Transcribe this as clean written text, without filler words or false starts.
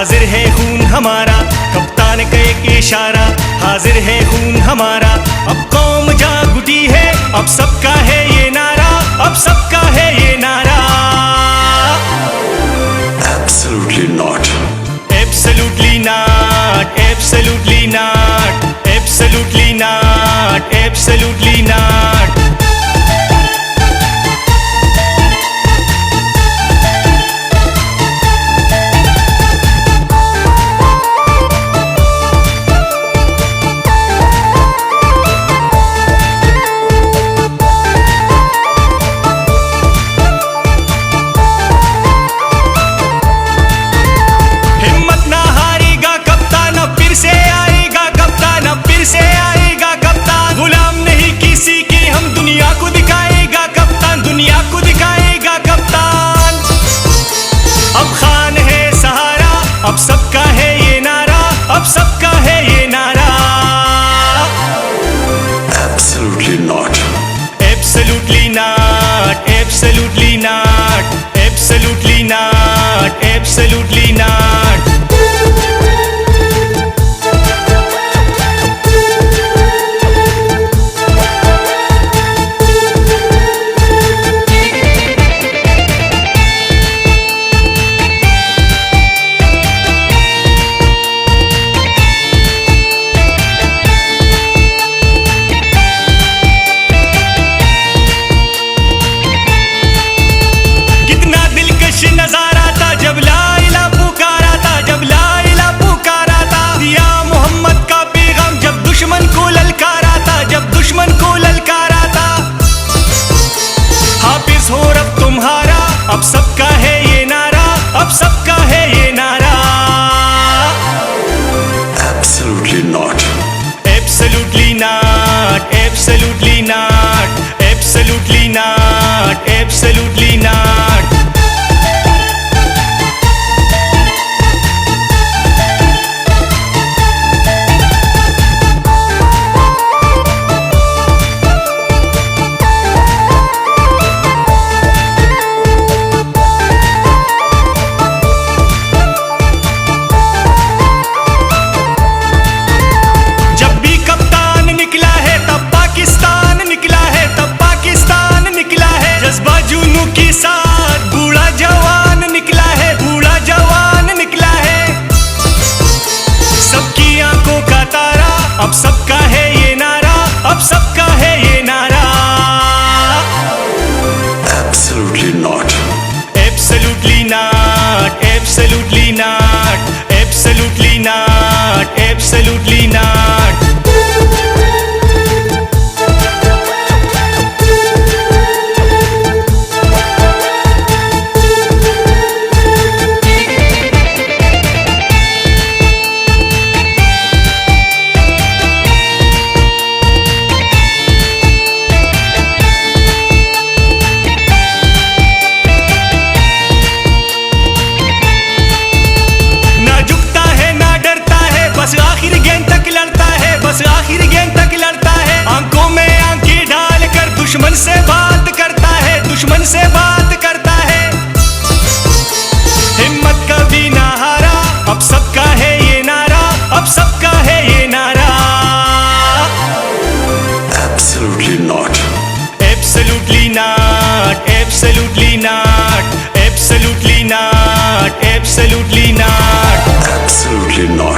हाजिर है खून हमारा, कप्तान का एक इशारा, हाजिर है खून हमारा। अब कौम जाग उठी है, अब सबका है ये नारा, अब सबका है ये नारा। Absolutely not. Absolutely not. Absolutely not. Absolutely not. Absolutely not. अब सबका है ये नारा, अब सबका है ये नारा। Absolutely not. Absolutely not. Absolutely not. Absolutely not. Absolutely not. नजारा था जब ला इला पुकारा था, जब ला इला पुकारा था। दिया मोहम्मद का पैगाम जब दुश्मन को ललकारा था, जब दुश्मन को ललकारा था। हाफिज हो रब तुम्हारा, अब सबका है ये नारा, अब सबका है ये नारा। Absolutely not. Absolutely not. Absolutely not. Absolutely not. Absolutely not. अब सबका है ये नारा, अब सबका है ये नारा। Absolutely not. Absolutely not. Absolutely not. Absolutely not. Absolutely not. बस आखिर गेंद तक लड़ता है, आंखों में आंखें डालकर दुश्मन से बात करता है, दुश्मन से बात करता है। हिम्मत कभी ना हारा, अब सबका है ये नारा, अब सबका है ये नारा। Absolutely not. Absolutely not. Absolutely not. Absolutely not. Absolutely not. Absolutely not.